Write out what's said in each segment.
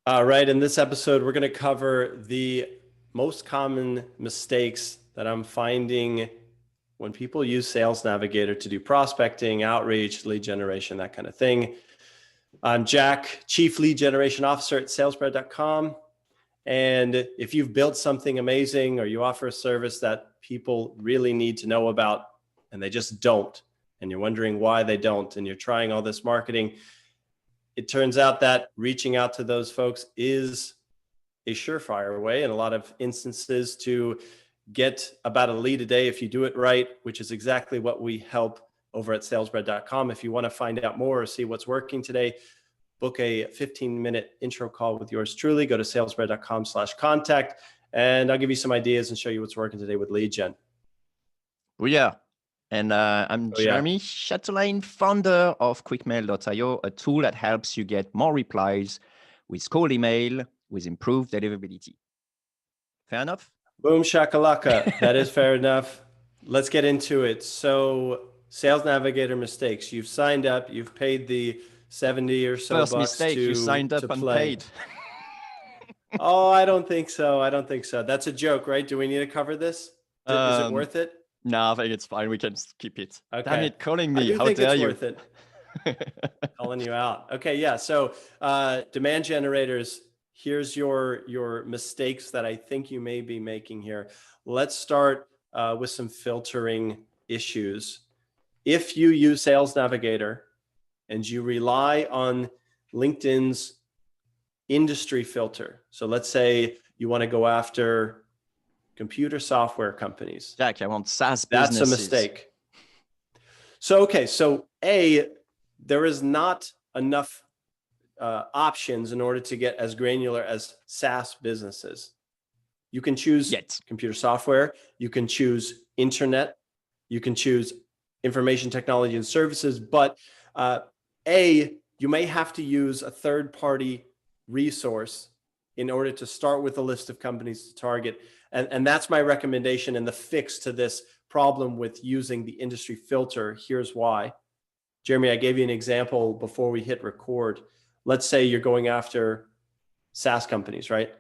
All right, in this episode, we're going to cover the most common mistakes that I'm finding when people use Sales Navigator to do prospecting, outreach, lead generation, that kind of thing. I'm Jack, Chief Lead Generation Officer at salesbread.com. And if you've built something amazing or you offer a service that people really need to know about and they just don't, and you're wondering why they don't, and you're trying all this marketing, it turns out that reaching out to those folks is a surefire way in a lot of instances to get about a lead a day if you do it right, which is exactly what we help over at salesbread.com. If you want to find out more or see what's working today, book a 15-minute intro call with yours truly. Go to salesbread.com/contact, and I'll give you some ideas and show you what's working today with lead gen. Oh, yeah. And I'm Jeremy Chatelain, founder of quickmail.io, a tool that helps you get more replies with cold email with improved deliverability. Fair enough? Boom shakalaka. That is fair enough. Let's get into it. So Sales Navigator mistakes. You've signed up. You've paid the 70 or so First bucks mistake, you signed up and paid. Oh, I don't think so. I don't think so. That's a joke, right? Do we need to cover this? Is it worth it? No, I think it's fine. We can keep it. Okay. Damn it, calling me. How dare you? Worth it. Calling you out. Okay, yeah. So demand generators, here's your mistakes that I think you may be making here. Let's start with some filtering issues. If you use Sales Navigator and you rely on LinkedIn's industry filter, so let's say you want to go after computer software companies. Jack, I want SaaS businesses. That's a mistake. So there is not enough options in order to get as granular as SaaS businesses. You can choose computer software, you can choose internet, you can choose information technology and services, but you may have to use a third-party resource in order to start with a list of companies to target. And that's my recommendation and the fix to this problem with using the industry filter. Here's why. Jeremy, I gave you an example before we hit record. Let's say you're going after SaaS companies, right?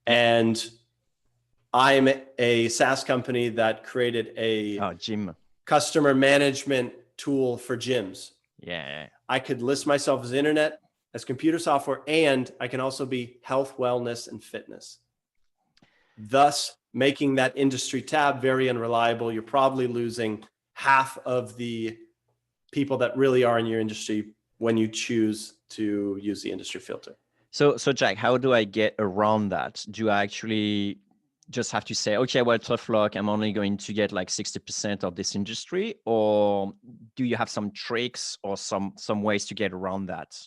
And I'm a SaaS company that created a gym customer management tool for gyms. Yeah. I could list myself as internet, as computer software, and I can also be health, wellness, and fitness. Thus, making that industry tab very unreliable. You're probably losing half of the people that really are in your industry when you choose to use the industry filter. So Jack, how do I get around that? Do I actually just have to say, okay, well, tough luck, I'm only going to get like 60% of this industry? Or do you have some tricks or some ways to get around that?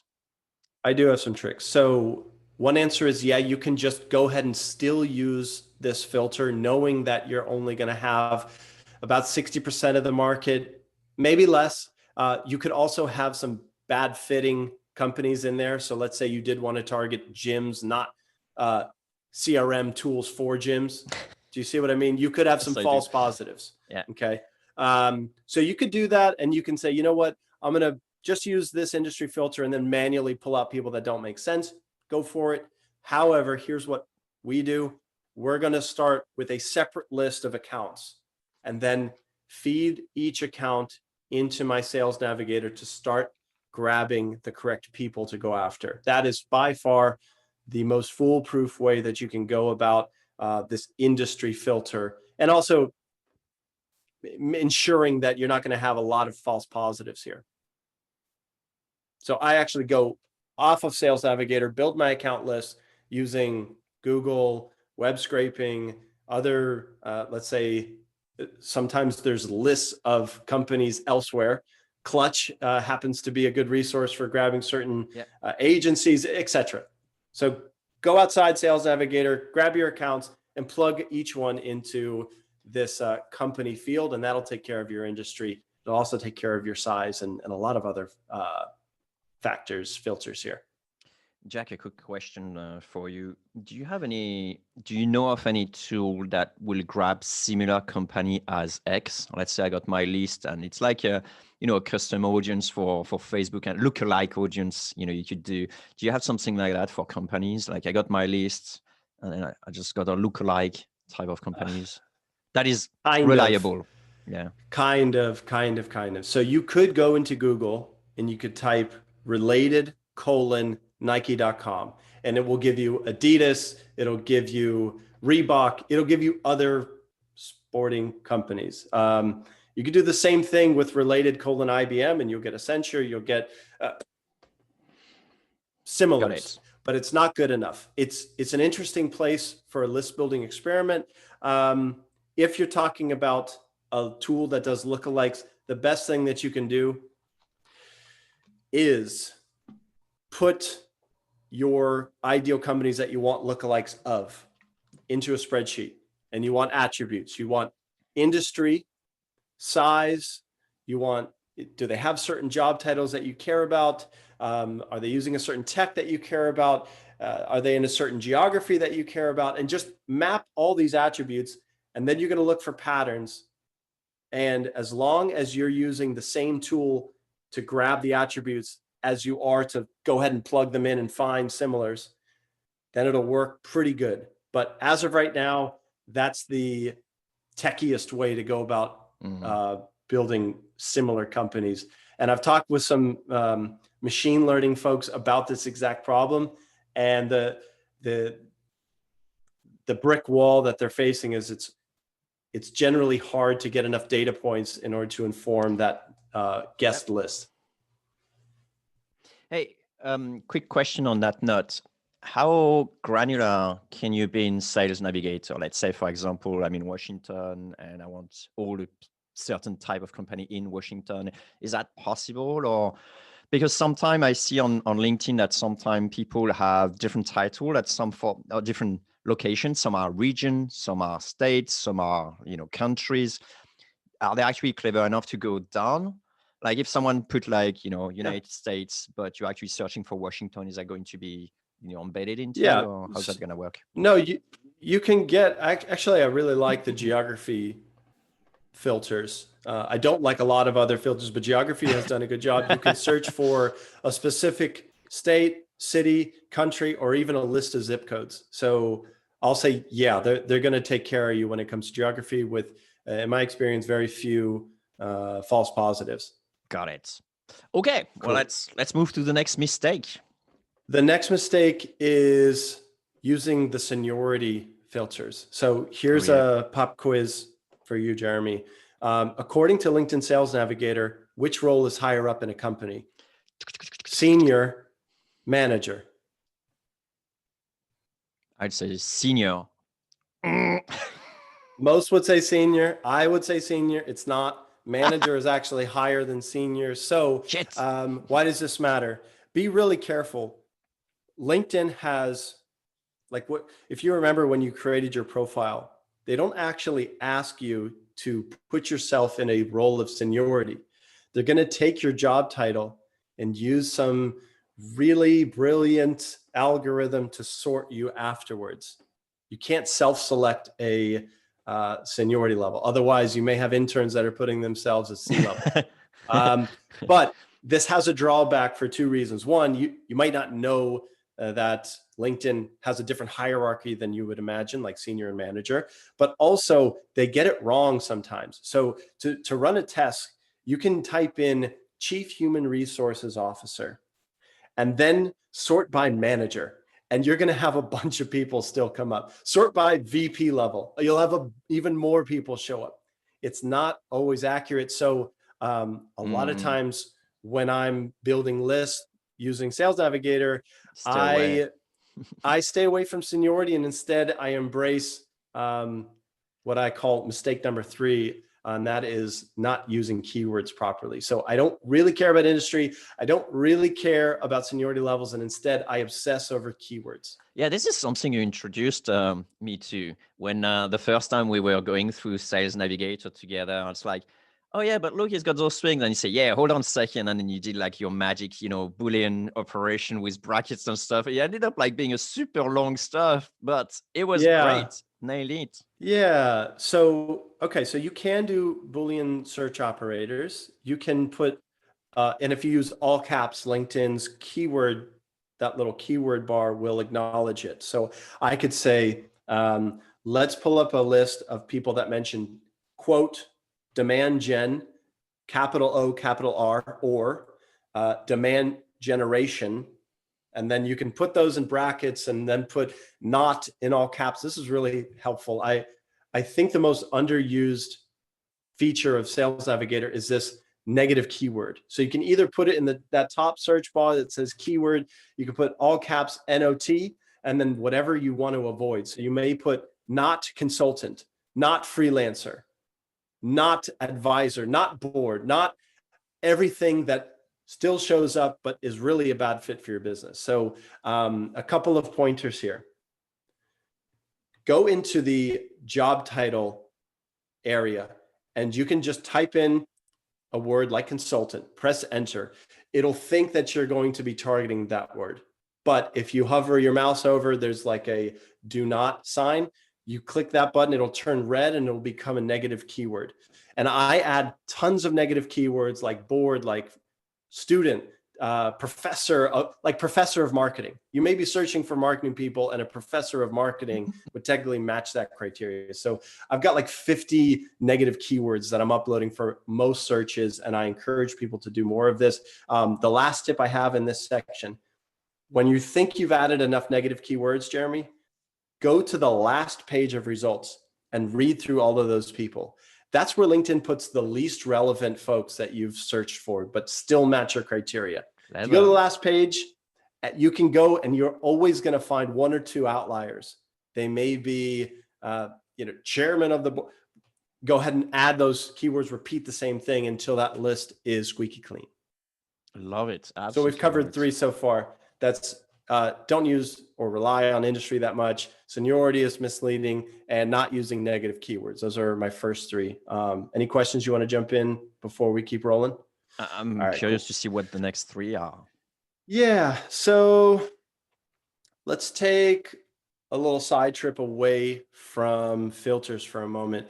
I do have some tricks. So one answer is, you can just go ahead and still use this filter, knowing that you're only going to have about 60% of the market, maybe less. You could also have some bad fitting companies in there. So let's say you did want to target gyms, not CRM tools for gyms. Do you see what I mean? You could have some false positives. Yeah. Okay. So you could do that, and you can say, you know what, I'm going to just use this industry filter and then manually pull out people that don't make sense. Go for it. However, here's what we do. We're going to start with a separate list of accounts and then feed each account into my Sales Navigator to start grabbing the correct people to go after. That is by far the most foolproof way that you can go about this industry filter, and also ensuring that you're not going to have a lot of false positives here. So I actually go off of Sales Navigator, build my account list using Google, web scraping, other, let's say, sometimes there's lists of companies elsewhere. Clutch happens to be a good resource for grabbing certain agencies, etc. So go outside Sales Navigator, grab your accounts, and plug each one into this company field, and that'll take care of your industry. It'll also take care of your size and a lot of other factors, filters here. Jack, a quick question for you. Do you know of any tool that will grab similar company as X? Let's say I got my list and it's like a custom audience for Facebook and lookalike audience, you could do. Do you have something like that for companies? Like I got my list and then I just got a lookalike type of companies that is Kind of. reliable. Yeah. Kind of. So you could go into Google and you could type related colon Nike.com and it will give you Adidas, it'll give you Reebok, it'll give you other sporting companies. You could do the same thing with related colon IBM and you'll get Accenture, you'll get Got similars, it. but it's not good enough. It's an interesting place for a list building experiment. If you're talking about a tool that does lookalikes, the best thing that you can do is put your ideal companies that you want lookalikes of into a spreadsheet, and you want attributes. You want industry, size, you want, do they have certain job titles that you care about? Are they using a certain tech that you care about? Are they in a certain geography that you care about? And just map all these attributes, and then you're going to look for patterns. And as long as you're using the same tool to grab the attributes as you are to go ahead and plug them in and find similars, then it'll work pretty good. But as of right now, that's the techiest way to go about building similar companies. And I've talked with some machine learning folks about this exact problem, and the brick wall that they're facing is it's generally hard to get enough data points in order to inform that guest list. Hey, quick question on that note. How granular can you be in Sales Navigator? Let's say, for example, I'm in Washington and I want all a certain type of company in Washington. Is that possible? Or because sometimes I see on LinkedIn that sometimes people have different title at some for different locations. Some are region, some are states, some are countries. Are they actually clever enough to go down? Like if someone put like United States, but you're actually searching for Washington, is that going to be embedded into it, or how's that going to work? No, you can get, actually I really like the geography filters. I don't like a lot of other filters, but geography has done a good job. You can search for a specific state, city, country, or even a list of zip codes. So I'll say, yeah, they're going to take care of you when it comes to geography with, in my experience, very few false positives. Got it. Okay, cool. Well, let's move to the next mistake. The next mistake is using the seniority filters. So here's a pop quiz for you, Jeremy. According to LinkedIn Sales Navigator, which role is higher up in a company? Senior, manager? I'd say senior. Most would say senior. I would say senior. It's not. Manager is actually higher than senior. So why does this matter? Be really careful. LinkedIn has, like, what if you remember when you created your profile, they don't actually ask you to put yourself in a role of seniority. They're going to take your job title and use some really brilliant algorithm to sort you afterwards. You can't self-select a seniority level. Otherwise, you may have interns that are putting themselves at C-level. But this has a drawback for two reasons. One, you might not know that LinkedIn has a different hierarchy than you would imagine, like senior and manager, but also they get it wrong sometimes. So to run a test, you can type in Chief Human Resources Officer and then sort by manager, and you're going to have a bunch of people still come up. Sort by VP level, you'll have even more people show up. It's not always accurate. So a lot of times when I'm building lists using Sales Navigator, I stay away from seniority, and instead I embrace what I call mistake number 3, and that is not using keywords properly. So I don't really care about industry. I don't really care about seniority levels, and instead I obsess over keywords. Yeah, this is something you introduced me to when the first time we were going through Sales Navigator together. It's like, oh yeah, but look, he's got those swings. And you say, yeah, hold on a second. And then you did like your magic, Boolean operation with brackets and stuff. It ended up like being a super long stuff, but it was Yeah. great. Nailed it. Yeah. So, okay. So you can do Boolean search operators. You can put, and if you use all caps, LinkedIn's keyword, that little keyword bar will acknowledge it. So I could say, let's pull up a list of people that mention quote, demand gen, capital O, capital R, or demand generation. And then you can put those in brackets and then put not in all caps. This is really helpful. I think the most underused feature of Sales Navigator is this negative keyword. So you can either put it in that top search bar that says keyword, you can put all caps NOT, and then whatever you want to avoid. So you may put not consultant, not freelancer, not advisor, not board, not everything that still shows up but is really a bad fit for your business. So a couple of pointers here. Go into the job title area and you can just type in a word like consultant, press enter. It'll think that you're going to be targeting that word. But if you hover your mouse over, there's like a do not sign. You click that button, it'll turn red and it'll become a negative keyword. And I add tons of negative keywords like board, like student, professor, like professor of marketing. You may be searching for marketing people, and a professor of marketing would technically match that criteria. So I've got like 50 negative keywords that I'm uploading for most searches, and I encourage people to do more of this. The last tip I have in this section, when you think you've added enough negative keywords, Jeremy, go to the last page of results and read through all of those people. That's where LinkedIn puts the least relevant folks that you've searched for, but still match your criteria. If you go to the last page, you can go and you're always going to find one or two outliers. They may be, chairman of the board. Go ahead and add those keywords, repeat the same thing until that list is squeaky clean. Love it. Absolutely. So we've covered 3 so far. That's don't use or rely on industry that much. Seniority is misleading, and not using negative keywords. Those are my first 3. Any questions you want to jump in before we keep rolling? I'm curious to see what the next 3 are. Yeah. So let's take a little side trip away from filters for a moment.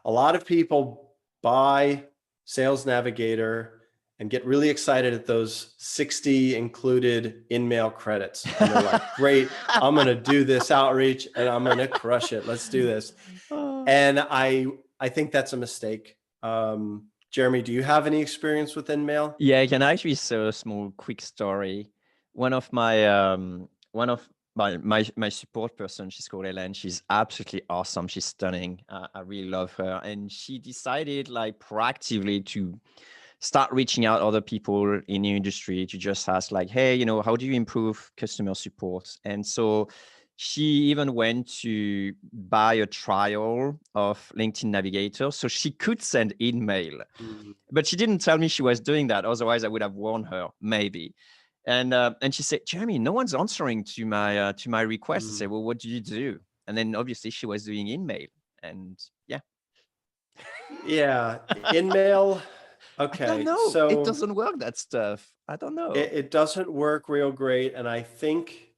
A lot of people buy Sales Navigator and get really excited at those 60 included InMail credits. And they're like, great, I'm going to do this outreach and I'm going to crush it. Let's do this. And I think that's a mistake. Jeremy, do you have any experience with InMail? Yeah, I can actually say a small quick story. One of my my support person, she's called Ellen. She's absolutely awesome. She's stunning. I really love her. And she decided like proactively to start reaching out other people in the industry to just ask like, hey, how do you improve customer support? And so she even went to buy a trial of LinkedIn Navigator so she could send InMail. But she didn't tell me she was doing that. Otherwise, I would have warned her, maybe. And she said, Jeremy, no one's answering to my request. I said, well, what do you do? And then obviously she was doing InMail. And yeah. Yeah, InMail. Okay. I don't know. So it doesn't work, that stuff. I don't know. It doesn't work real great. And I think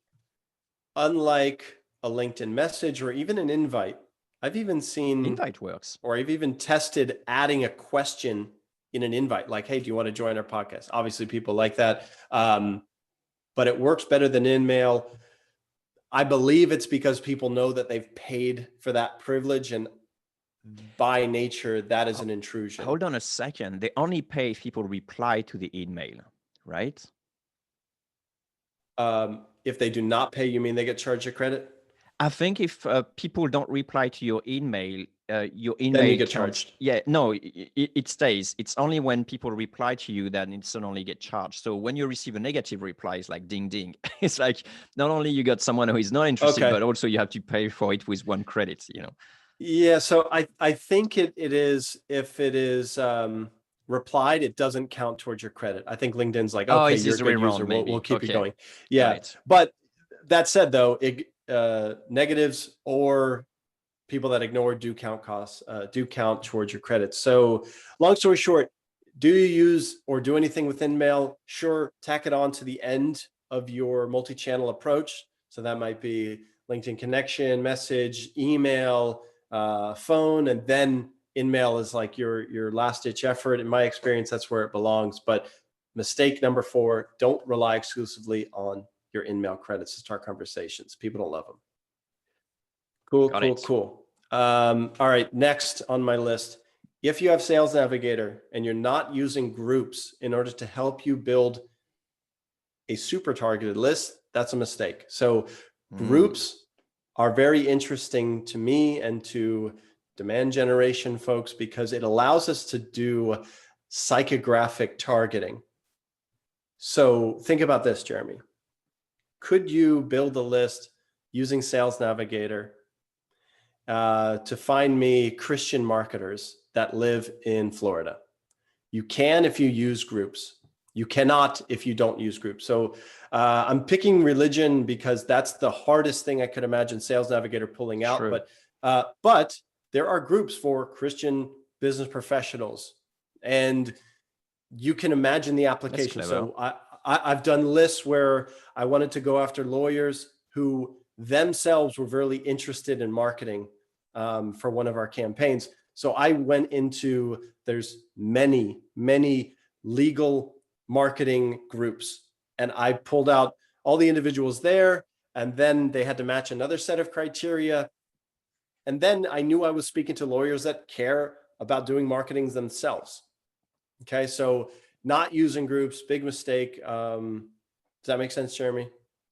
unlike a LinkedIn message or even an invite, I've even seen invite works, or I've even tested adding a question in an invite, like, hey, do you want to join our podcast? Obviously people like that. But it works better than InMail. I believe it's because people know that they've paid for that privilege, and by nature, that is an intrusion. Hold on a second. They only pay if people reply to the email, right? If they do not pay, you mean they get charged a credit? I think if people don't reply to your email then you get charged. Yeah, no, it stays. It's only when people reply to you that it suddenly get charged. So when you receive a negative reply, it's like ding, ding. It's like not only you got someone who is not interested, but also you have to pay for it with 1 credit, Yeah, so I think it is, if it is replied, it doesn't count towards your credit. I think LinkedIn's like, okay, you're a good user, we'll keep you going. Yeah, but that said though, negatives or people that ignore do count costs, do count towards your credits. So long story short, do you use or do anything with InMail? Sure, tack it on to the end of your multi-channel approach. So that might be LinkedIn connection, message, email, phone, and then InMail is like your last ditch effort. In my experience, that's where it belongs. But mistake number 4, don't rely exclusively on your InMail credits to start conversations. People don't love them. Cool, Got cool, it. cool. All right, next on my list. If you have Sales Navigator and you're not using groups in order to help you build a super targeted list, that's a mistake. So groups are very interesting to me and to demand generation folks because it allows us to do psychographic targeting. So think about this, Jeremy. Could you build a list using Sales Navigator to find me Christian marketers that live in Florida? You can if you use groups. You cannot if you don't use groups. So I'm picking religion because that's the hardest thing I could imagine Sales Navigator pulling out. True. But there are groups for Christian business professionals, and you can imagine the application. So I've done lists where I wanted to go after lawyers who themselves were really interested in marketing for one of our campaigns. So I went into, there's many, many legal marketing groups, and I pulled out all the individuals there, and then they had to match another set of criteria. And then I knew I was speaking to lawyers that care about doing marketing themselves. Okay, so not using groups, big mistake. Does that make sense, Jeremy?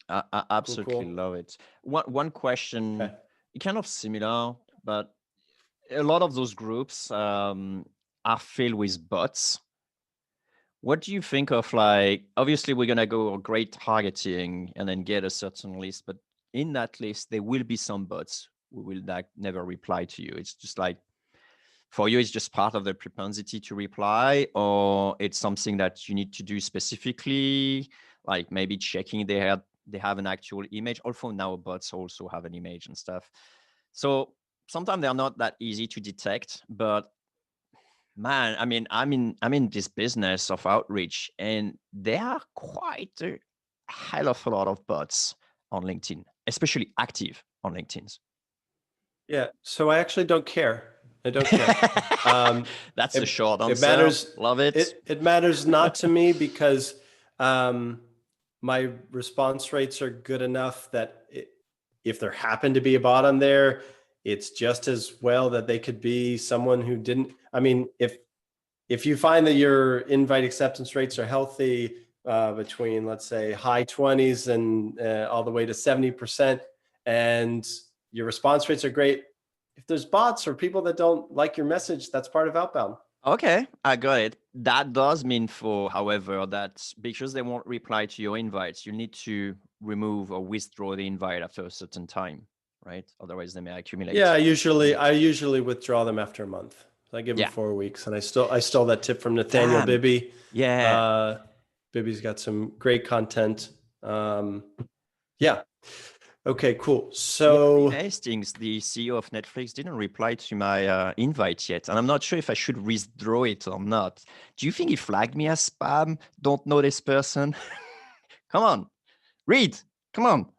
I absolutely Cool. love it. One question, Okay. kind of similar, but a lot of those groups are filled with bots. What do you think of, like, obviously we're gonna go great targeting and then get a certain list, but in that list there will be some bots who will like never reply to you. It's just like, for you, it's just part of the propensity to reply, or it's something that you need to do specifically, like maybe checking they have an actual image. Although now bots also have an image and stuff. So sometimes they're not that easy to detect, but man, I mean, I'm in this business of outreach, and there are quite a hell of a lot of bots on LinkedIn, especially active on LinkedIn. Yeah, so I actually don't care. I don't care. That's a short answer. It matters. Love it. It matters not to me because my response rates are good enough that if there happened to be a bot on there, it's just as well that they could be someone who didn't. I mean, if you find that your invite acceptance rates are healthy between, let's say, high 20s and all the way to 70%, and your response rates are great, if there's bots or people that don't like your message, that's part of outbound. Okay, I got it. That does mean, however, that because they won't reply to your invites, you need to remove or withdraw the invite after a certain time, right? Otherwise, they may accumulate. Yeah, I usually withdraw them after a month. I give them 4 weeks, and I stole that tip from Nathaniel Damn. Bibby. Yeah. Bibby's got some great content. Yeah. Okay, cool. So Hastings, the CEO of Netflix, didn't reply to my invite yet, and I'm not sure if I should withdraw it or not. Do you think he flagged me as spam? Don't know this person. Come on, read. Come on.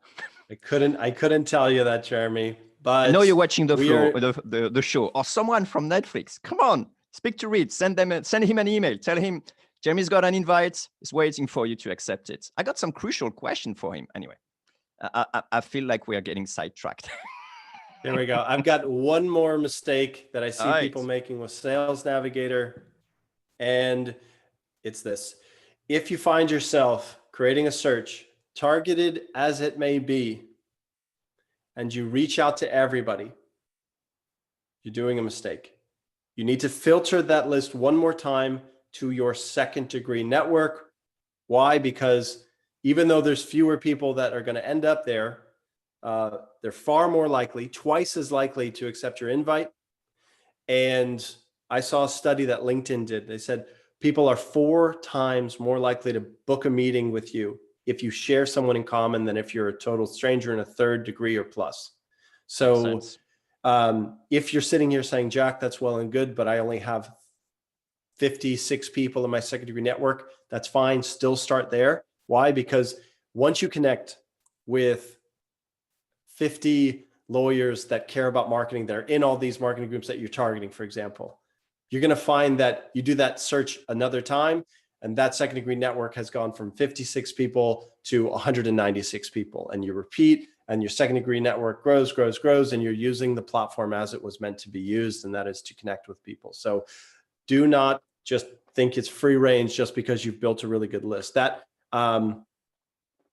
I couldn't tell you that, Jeremy. But I know you're watching the show, or someone from Netflix. Come on, speak to Reed. Send him an email. Tell him Jeremy's got an invite. He's waiting for you to accept it. I got some crucial question for him. Anyway, I feel like we are getting sidetracked. There we go. I've got one more mistake that I see Right. people making with Sales Navigator, and it's this. If you find yourself creating a search, targeted as it may be, and you reach out to everybody, you're doing a mistake. You need to filter that list one more time to your second degree network. Why? Because even though there's fewer people that are going to end up there, they're far more likely, twice as likely to accept your invite. And I saw a study that LinkedIn did. They said people are 4 times more likely to book a meeting with you if you share someone in common than if you're a total stranger in a third degree or plus. So If you're sitting here saying, Jack, that's well and good, but I only have 56 people in my second degree network, that's fine. Still start there. Why? Because once you connect with 50 lawyers that care about marketing, that are in all these marketing groups that you're targeting, for example, you're going to find that you do that search another time, and that second degree network has gone from 56 people to 196 people. And you repeat, and your second degree network grows, and you're using the platform as it was meant to be used, and that is to connect with people. So do not just think it's free range just because you've built a really good list. That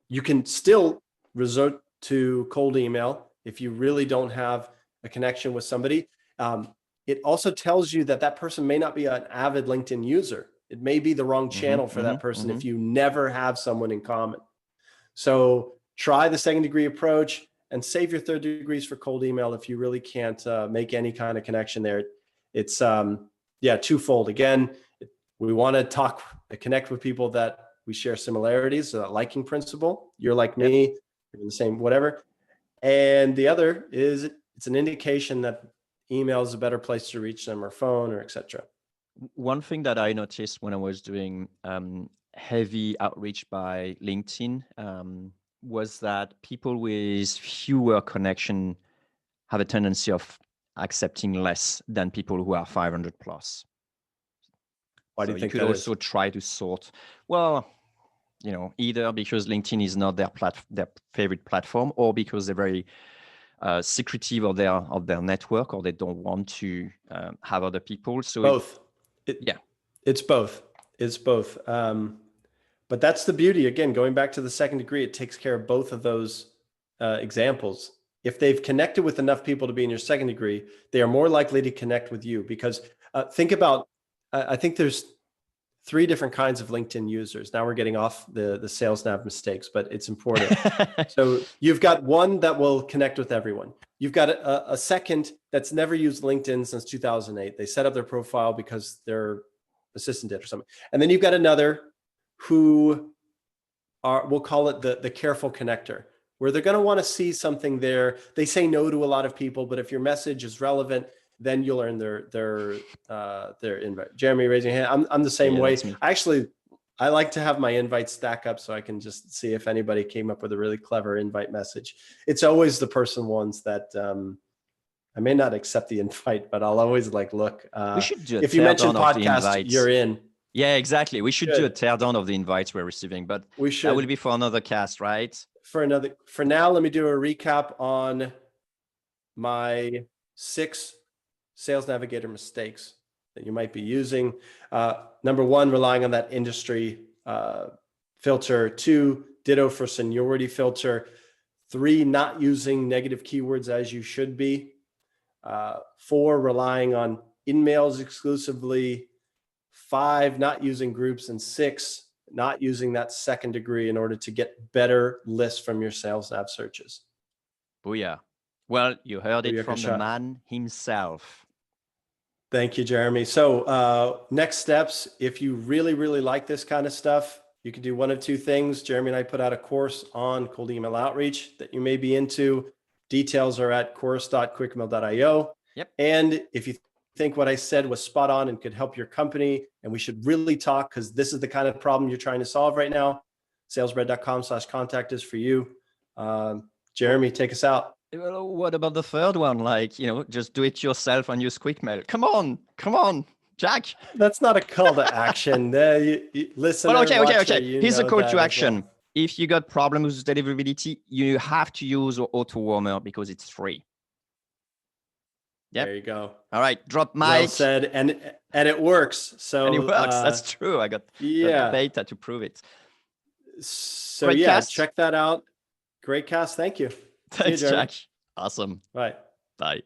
you can still resort to cold email if you really don't have a connection with somebody. It also tells you that that person may not be an avid LinkedIn user. It may be the wrong channel for that person if you never have someone in common. So try the second degree approach and save your third degrees for cold email if you really can't make any kind of connection there. It's twofold. Again, we want to connect with people that we share similarities, that liking principle. You're like me, you're in the same whatever. And the other is it's an indication that email is a better place to reach them, or phone, or etc. One thing that I noticed when I was doing heavy outreach by LinkedIn was that people with fewer connection have a tendency of accepting less than people who are 500 plus. Why do you think you could also try to sort, well, either because LinkedIn is not their favorite platform, or because they're very secretive of their network, or they don't want to have other people. So both. It's both. It's both. But that's the beauty. Again, going back to the second degree, it takes care of both of those examples. If they've connected with enough people to be in your second degree, they are more likely to connect with you. Because think about, I think there's 3 different kinds of LinkedIn users. Now we're getting off the sales nav mistakes, but it's important. So you've got one that will connect with everyone. You've got a second that's never used LinkedIn since 2008. They set up their profile because their assistant did or something. And then you've got another who we'll call it the careful connector, where they're going to want to see something there. They say no to a lot of people, but if your message is relevant, then you'll earn their invite. Jeremy, raising your hand. I'm the same way. I like to have my invites stack up so I can just see if anybody came up with a really clever invite message. It's always the person ones that I may not accept the invite, but I'll always look. We should do if you mention podcast, you're in. Yeah, exactly. We should do a teardown of the invites we're receiving, but that will be for another cast, right? For now, let me do a recap on my 6 Sales Navigator mistakes that you might be using. Number 1, relying on that industry filter. 2, ditto for seniority filter. 3, not using negative keywords as you should be. 4, relying on InMails exclusively. 5, not using groups. And 6, not using that second degree in order to get better lists from your Sales Nav searches. Booyah. Well, you heard it from the man himself. Thank you, Jeremy. So next steps, if you really, really like this kind of stuff, you can do one of 2 things. Jeremy and I put out a course on cold email outreach that you may be into. Details are at course.quickmail.io. Yep. And if you think what I said was spot on and could help your company, and we should really talk because this is the kind of problem you're trying to solve right now, salesbread.com/contact is for you. Jeremy, take us out. What about the third one? Just do it yourself and use QuickMail. Come on, Jack. That's not a call to action. Listen. Well, okay. Here's a call to action. Well. If you got problems with deliverability, you have to use auto warmer because it's free. Yep. There you go. All right, drop mic. Well said, and it works. So and it works. That's true. I got data to prove it. So great cast. Check that out. Great cast. Thank you. Thanks, Jack. Awesome. Bye. Bye.